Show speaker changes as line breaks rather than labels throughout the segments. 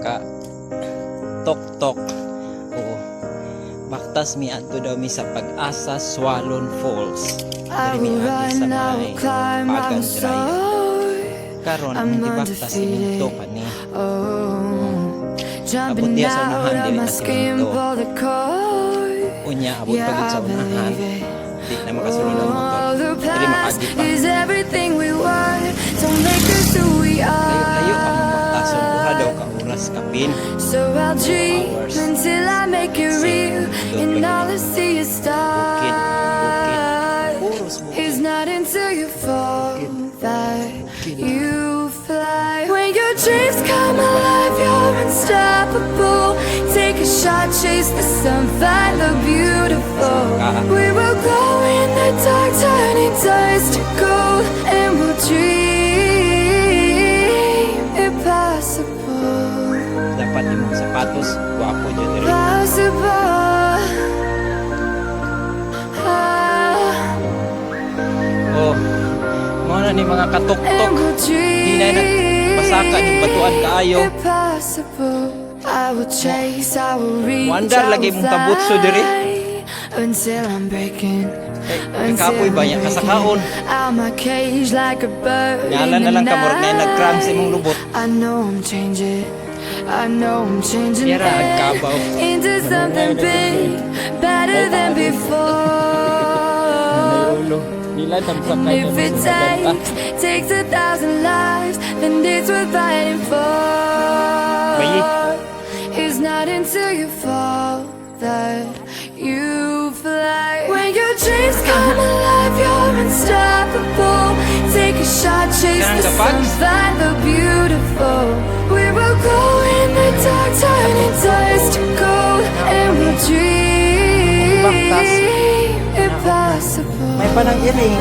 ka tok-tok. Oo. Baktas mi adto daw mi sa Pag-asa Swallon Falls. Diri mi agi sa may Pagan Draya. Karon ang gibaktas iminto kani. Abot diya sa unahan dili na siminto. Unya abot pagid sa unahan. Di na makasulod ang motor. Dili makagi pa. Layo-layo ang baktason. Duha daw ka oras kapin.
So I'll dream until I make it real, and all I see is stars. It's not until you fall that you fly. When your dreams come alive, you're unstoppable. Take a shot, chase the sun, find the beautiful. We will go in the dark, turning dust to gold, and we'll dream impossible.
Dapat imong sapatos, guwapo dyan diri.
Possible.
Oh, mo na ni mga katok-tok. Di na nagbasaka ng batuan kaayo. Wandar lagi mong tabutso diri.
Until I'm breaking.
Kapoy ba niya kasakaon? Ngalan na lang kamor na nag-cram sa imong lubot.
I know I'm changing. I know I'm changing
Yara, agkabaw.
into something big, better than before. And if it takes 1,000 lives, then it's worth fighting for. It's not until you fall that you fly. When your dreams come alive, you're unstoppable. Take a shot, chase the sun, find the beautiful. We will go in the dark, turning dust to gold, and we'll dream impossible.
May panang iring.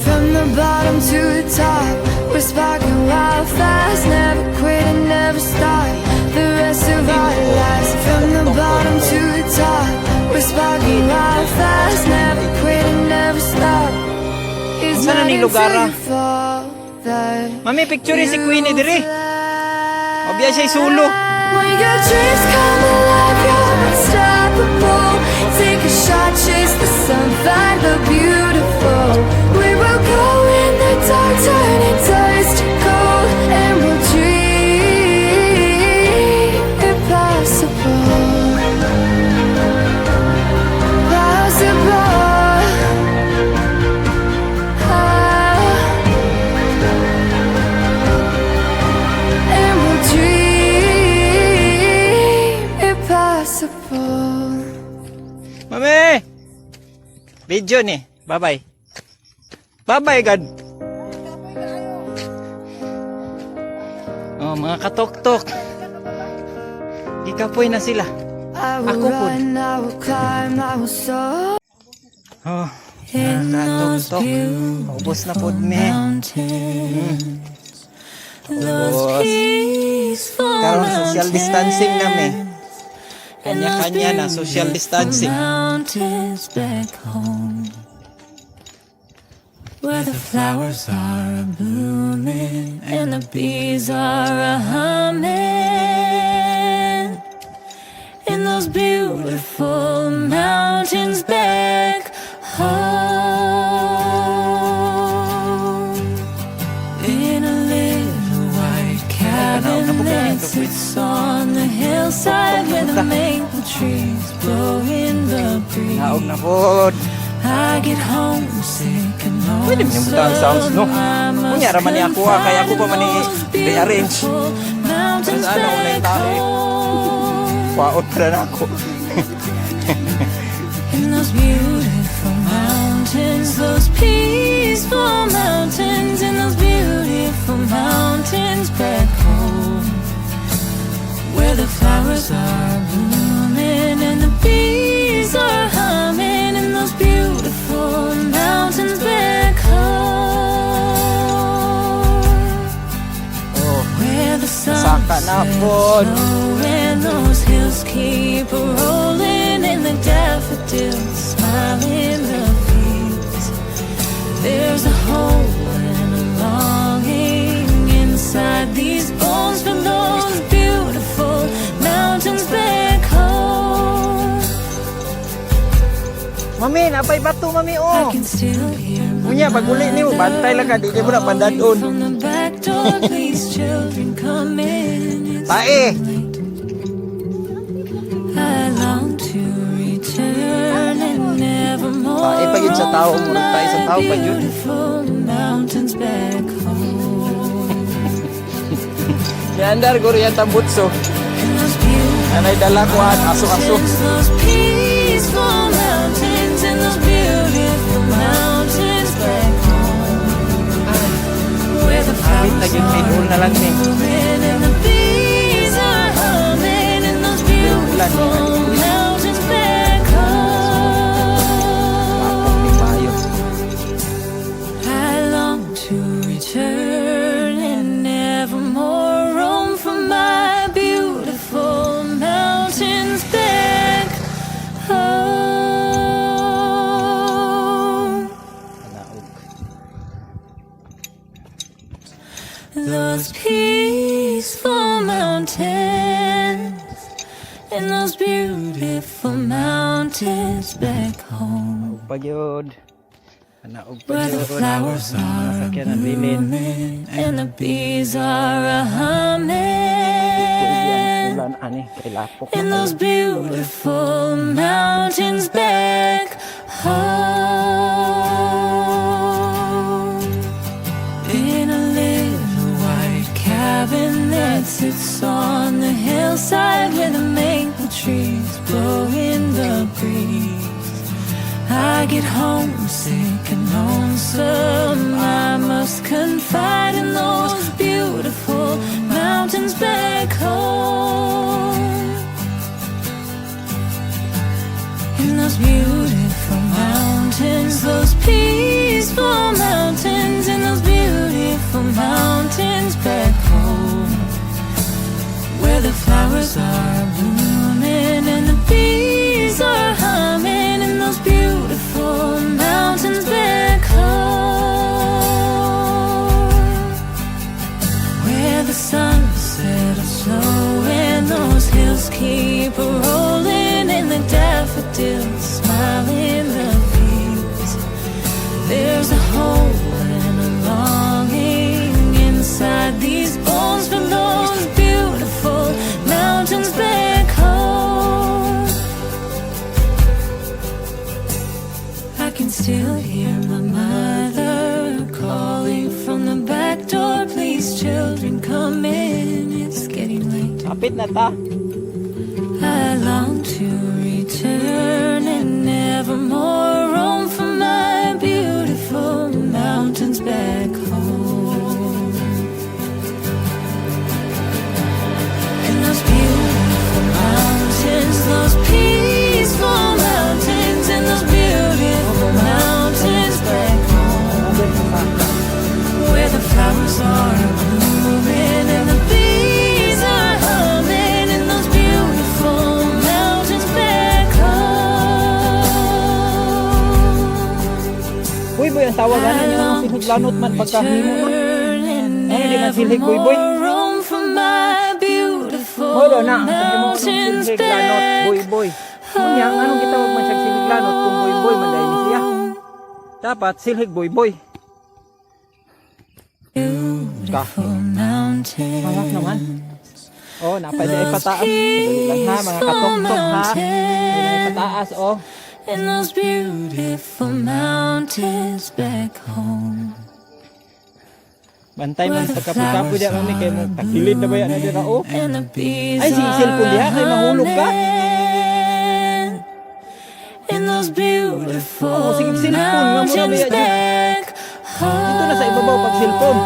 From the bottom to the top, we're sparking wild fast, never quit and never stop. The rest of our lives. From the bottom to the top, we're sparking wild fast, never quit and never stop. It's
Saan na ni lugar, ah?
that
Mami, picture si Queenie diri. Obiya siya sulo.
when your dreams come alive, you're unstoppable. Take a shot, chase the sun, find the beautiful. We will go in the dark, turning dust to gold, and we'll dream impossible. Possible. And we'll dream impossible.
Mami! Video ni. Bye-bye. Bye-bye, God. Oh, mga katok-tok. Ikapoy na sila.
I will
Ako po.
run, I will climb, I will soar.
Oh, mga katok-tok. Ubos na po, me. Ubos. Karon social distancing kami. Kanya-kanya na social distancing.
Mountains back home, where the flowers are blooming and the bees are humming. In those beautiful mountains back home, in a little white cabin that sits on the hillside where the maple trees blow in the breeze.
Naog na po.
I get homesick and
Pwede mo yung butang sounds, no? Kunya, raman niya ako kaya ako pa man i-rearrange. Pero sa ano, unay tayo eh. Kwaot pa na ako.
in those beautiful mountains, those peaceful mountains, in those beautiful mountains back home, where the flowers are blooming and the bees are humming, in those beautiful mountains back home,
Oh,
where the sun
saka na po.
sets low those hills keep rolling, and the daffodils smile in the fields. There's a hope and a longing inside these bones for those beautiful mountains back home.
Mami, napay bato mami
I
oh.
can still hear my
Unya pag uli ni mo bantay lang ka di mo na pandadon.
from the back door. Please, children, come in. It's
Tae.
I long to return and nevermore.
Tae pa yun sa tao, murag tae sa tao pa yun.
Beautiful mountains back home.
Yandar guro yan tambutso.
And those beautiful
Anay dala ko aso-aso.
those peaceful mountains, and those beautiful mountains back home, where the
Abit na
flowers
yun, may doon na lang ni.
blooming and the bees are humming in those beautiful mountains back home.
Di mayo.
I long to return and nevermore roam from my beautiful mountains back home. Those peaceful mountains, and those beautiful mountains back home,
Pagyod. Anaog
where the
pagyod.
flowers are
Sakyan ang bilin.
blooming and the bees are humming
Ulan ani kay lapok.
in those beautiful mountains back home. In a little white cabin that sits on the hillside where the maple trees blow in the breeze, I get homesick and lonesome. I must confide in those beautiful mountains back home. In those beautiful mountains, those peaceful mountains, in those beautiful mountains back home, where the flowers are blooming and the bees are humming in those beautiful mountains back home, where the sunset is slow and those hills keep rolling, and the daffodils smile in the fields. There's a hope and a longing inside these bones for those beautiful mountains back home. I can still hear my mother calling from the back door. Please, children, come in. It's getting late.
Kapit na ta.
I long to return and nevermore roam from my beautiful mountains back home. And those beautiful mountains, those peaceful mountains, and those beautiful mountains back home, where the flowers are blooming and the bees are humming in those beautiful mountains back home.
Uy boy, ang tawagan niyo ng sinuglanot man pagkahimo nun. Ay, di man silhig, boy, boy.
Wala
na, ang sabi mo silhig lanot, boy boy. Kunya, anong gitawag man siyang silhig lanot kung boy boy man dahil ni siya? Dapat silhig boy boy. Ka. Malak naman. Oh, napay ay pataas. Dali lang ha, mga katok-tok ha. Ay pataas oh.
In those beautiful mountains back home.
Bantay man pagkapo-kapo diya kami kay mo takilid na ba yan na dira oh.
And the bees
Ay, sige, cellphone diha kay mahulog ka.
In those beautiful
Oo, sige, cellphone nga mo na
mountains
ba yan?
back home.
Dito na sa ibabaw pag cellphone.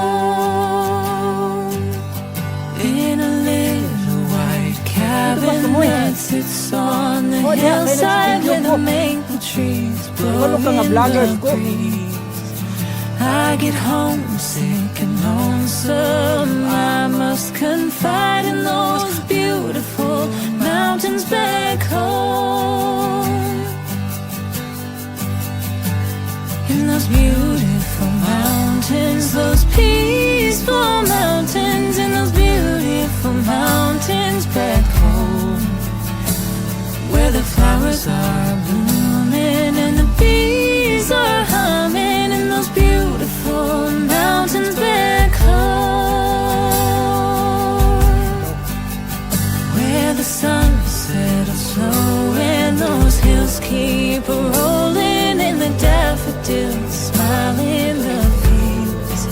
In a little white cabin
Ito ba,
that sits on the
Oh, diha, kay
hillside
nagsisidyo
where
ko.
the maple trees
Walo
blow
ka nga
in
vloggers
the
ko.
breeze. I get homesick and lonesome. I must confide in those beautiful flowers are blooming and the bees are humming in those beautiful mountains back home, where the sun settles slow and those hills keep rolling and the daffodils smile in the fields,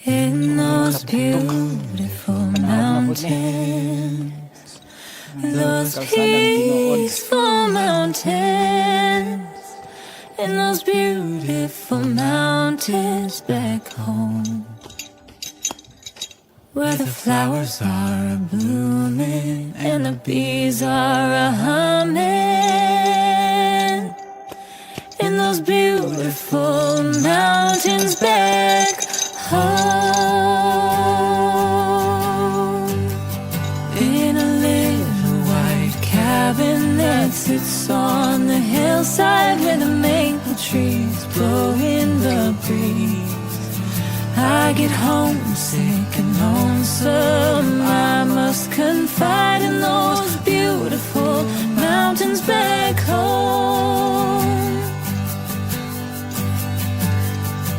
in those beautiful mountains. Those peaceful mountains, in those beautiful mountains back home, where the flowers are blooming and the bees are humming, in those beautiful mountains back home. In a little white cabin that sits on the hillside where the maple trees blow in the breeze, I get homesick and lonesome. I must confide in those beautiful mountains back home,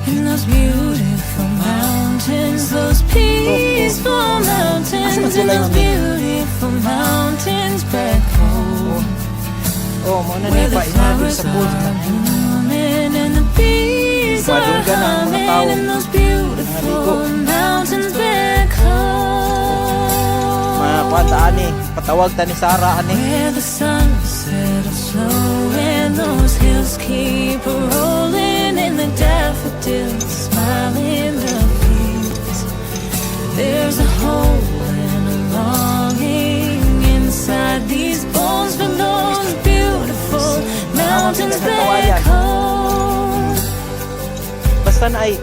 in those beautiful mountains, those peaceful mountains, in those beautiful mountains back home,
Oh, mo na
where
ni
the
pa inabi
flowers
sa pool.
are blooming and the bees are
Madunggan ang mga tao.
humming in those beautiful mountains back home,
Mga kwanta ani, patawag ta ni Sarah ani.
where the sun settles slow and those hills keep rolling and the daffodils smile in the fields. There's a hope and a longing inside these bones for those beautiful mountains back home.
Basta na ay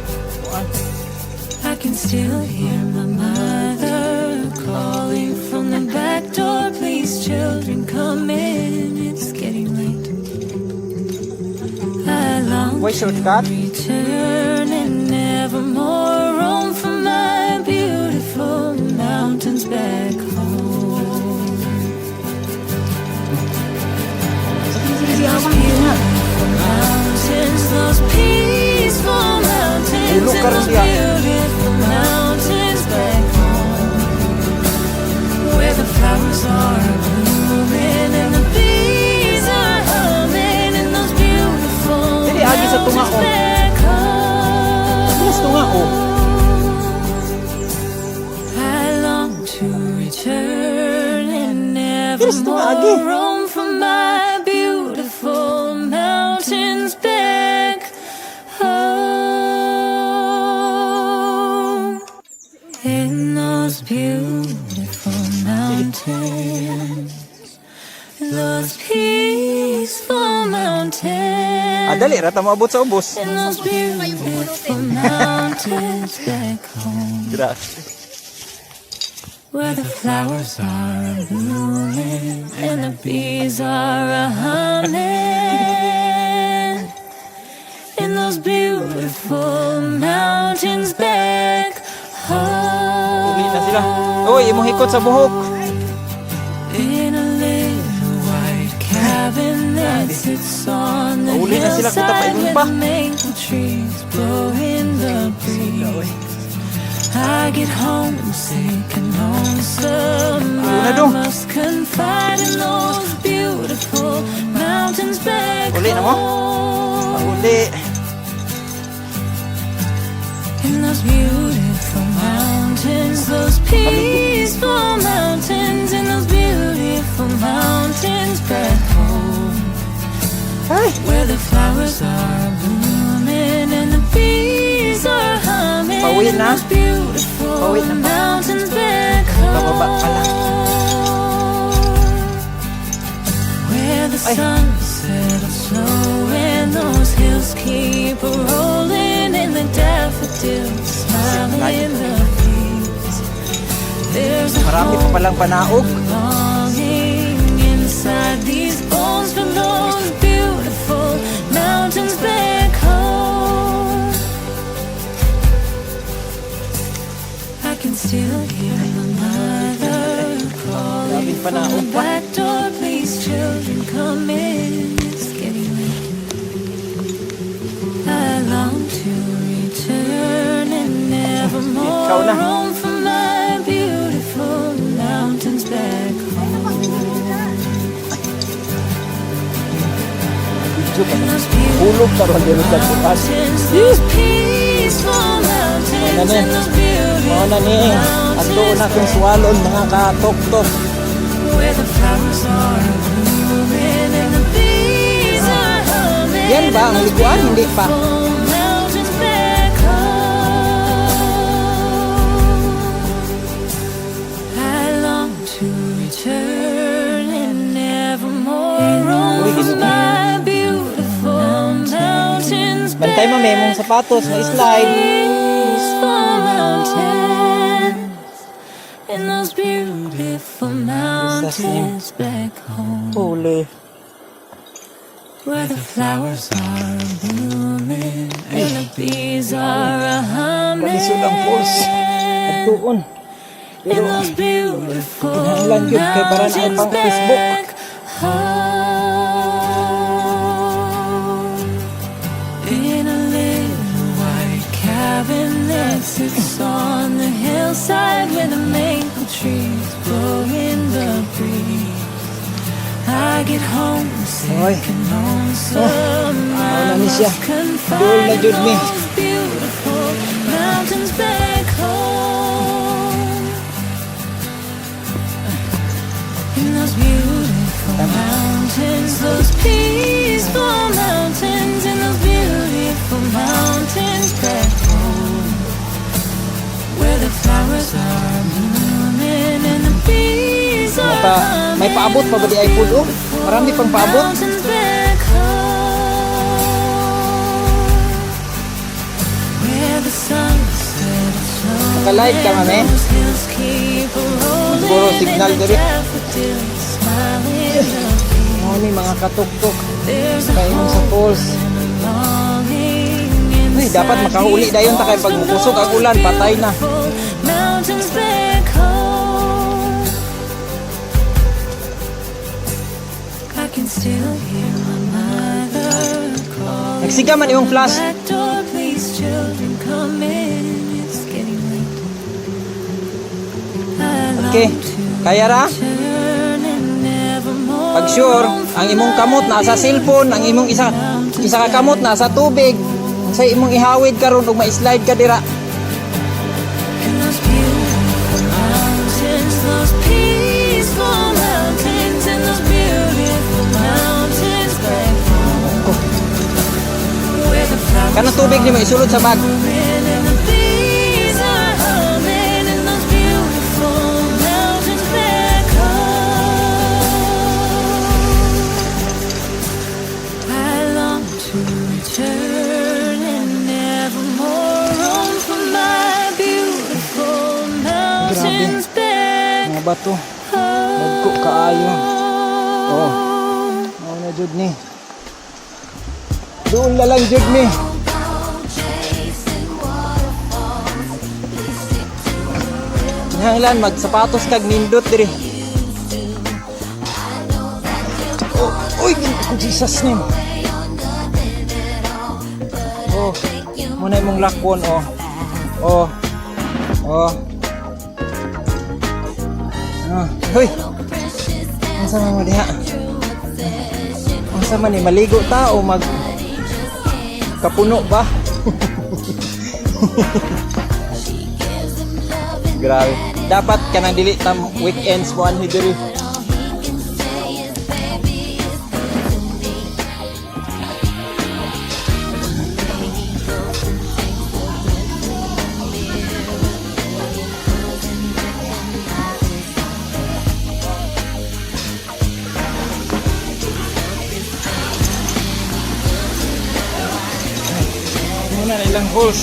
I can still hear my mother calling from the back door. Please, children, come in. It's getting late. I long
Why
to
shortcut?
return and never more roam from my beautiful mountains back home. Those beautiful mountains, those peaceful mountains,
Ulog ka
and
rin
those
siya.
beautiful mountains back home, where the flowers are blooming and the bees are humming in those beautiful
Dili, agi sa tunga ko.
mountains back home.
Yes, tunga ko.
I long to return and never
Yes, tunga, agi.
more roam from my beautiful mountains back home, in those beautiful mountains, those peaceful mountains,
Dali ra ta maabot sa ubos.
in those beautiful mountains back home,
Grabe.
where the flowers are blooming and the bees are humming, in those beautiful mountains back
Uli na sila.
home.
Uy, imong hikot sa buhok.
In a little white cabin that sits on the
Uli na sila, kita pa,
hillside
ibon
where
pa.
the maple trees blow in the breeze, I get homesick and lonesome.
Una
I
dong.
must confide in those beautiful mountains back
Uli na mo?
home,
Uli.
in those beautiful mountains, those peaceful mountains, in those beautiful mountains back home,
Ay,
where the flowers are blooming and the bees are humming
Pauwi
in
na.
those beautiful
Pauwi na.
mountains back
Bababa ka lang.
home, where the
Ay.
sun settles slow and those hills keep rolling and the daffodils smile in the fields. There's a
marami pa palang panaog.
longing inside these bones for those beautiful mountains back home. I can still hear my mother calling
Maraming
from the
panaog pa.
back door. Please, children,
ikaw na.
home from my beautiful mountains back home. And those
Hulog karon diri sa bukas.
mountains, those peaceful mountains,
Ano
and those beautiful
Mao na ni. Adto na kung swalon mga katok-tok.
where the flowers are blooming and the bees are humming.
Yan ba ang liguan? Hindi pa.
Mountains back home. I long to return and nevermore roam
Uy,
from
ginoo.
my beautiful mountains
Bantay mo may mong sapatos na slide.
peaceful mountains and those beautiful mountains back home.
Huli.
Where the flowers are blooming and the bees are humming.
Kalisod ang falls. Adtuon.
In
Pero
those beautiful
kinahanglan yun kay para na
mountains
pang Facebook.
back home. In a little white cabin that sits on the hillside where the maple trees blow in the breeze. I get homesick
Oy.
and lonesome.
Wala
I
ni siya.
must confide
Doon na jud
in
mi.
those beautiful mountains back home. In those beautiful mountains, those peaceful mountains, in those beautiful mountains back home, where the flowers are blooming and the bees are
May paabot pa ba di iPod oh? Marami pang paabot.
mountains back home, where the sun sets low
Naka-live ka, mami?
and those hills keep rolling
Siguro signal
and the
diri.
daffodils smile in the breeze.
Mao ni mga katok-tok.
There's a
Kaingon sa falls.
longing
Uy, dapat makahuli dayon ta kay pag mukusog ang ulan patay na.
mountains back home. I can still hear my mother calling.
Nagsiga man imong flash.
Back door, please, children, come in. It's getting late. I long
Okay.
to
Kaya ra?
turn and nevermore
Pag sure, ang imong kamot na sa cellphone, ang imong isa ka kamot na sa tubig. Sa imong ihawid karon ug ma-slide ka dira.
in those beautiful mountains, those peaceful mountains, and those beautiful mountains back home, where the flowers
Kanang tubig ni mo isulod sa bag.
blooming and the bees are humming, in those beautiful mountains back home. I long to return and nevermore roam from my beautiful mountains back
Mga bato.
home.
Dagko kaayo. Oh. Mao na jud ni. Doon na lang jud mi. Hanglan magsapatos kag nindot diri. Oh, oy, Jesus name. Oh, muna imong lakon oh. Oh. Oh. Ah, hoy. Asa man mo diha? Asa man ni maligo ta o mag kapuno ba? Grabe. Dapat kanang dili tam weekends mo anhi diri. Muna na ilang holes.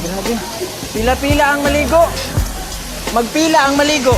Grabe. Pila-pila ang maligo. Magpila ang maligo.